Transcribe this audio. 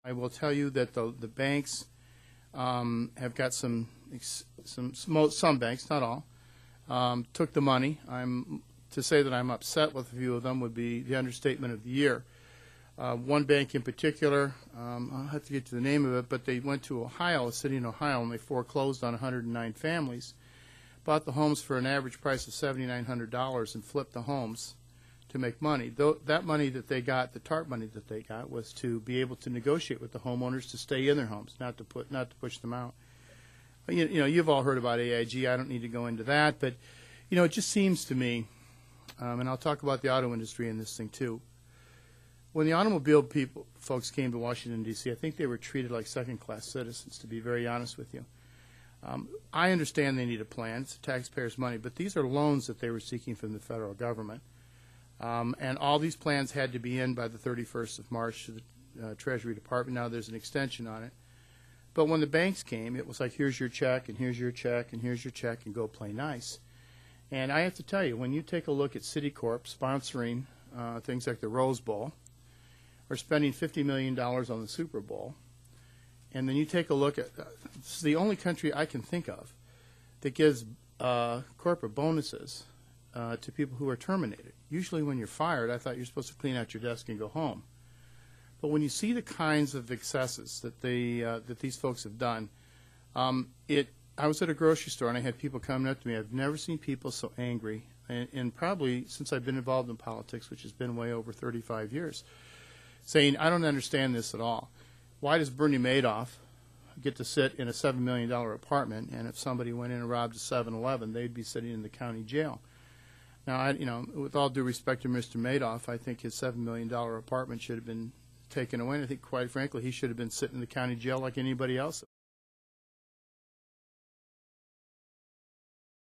I will tell you that the banks have got some banks, not all, took the money. To say that I'm upset with a few of them would be the understatement of the year. One bank in particular, I'll have to get to the name of it, but they went to Ohio, a city in Ohio, and they foreclosed on 109 families, bought the homes for an average price of $7,900 and flipped the homes to make money. That money that they got, the TARP money that they got, was to be able to negotiate with the homeowners to stay in their homes, not to push them out. You know, you've all heard about AIG. I don't need to go into that, but you know, it just seems to me, and I'll talk about the auto industry in this thing too. When the automobile folks came to Washington, D.C., I think they were treated like second-class citizens, to be very honest with you. I understand they need a plan. It's the taxpayers' money, but these are loans that they were seeking from the federal government. And all these plans had to be in by the 31st of March to the Treasury Department. Now there's an extension on it. But when the banks came, it was like, here's your check, and here's your check, and here's your check, and go play nice. And I have to tell you, when you take a look at Citicorp sponsoring things like the Rose Bowl, or spending $50 million on the Super Bowl, and then you take a look at, this is the only country I can think of that gives corporate bonuses to people who are terminated. Usually when you're fired, I thought you're supposed to clean out your desk and go home. But when you see the kinds of excesses that that these folks have done, I was at a grocery store and I had people coming up to me. I've never seen people so angry, and probably since I've been involved in politics, which has been way over 35 years, saying, I don't understand this at all. Why does Bernie Madoff get to sit in a $7 million apartment, and if somebody went in and robbed a 7-Eleven, they'd be sitting in the county jail? Now, you know, with all due respect to Mr. Madoff, I think his $7 million apartment should have been taken away, and I think, quite frankly, he should have been sitting in the county jail like anybody else.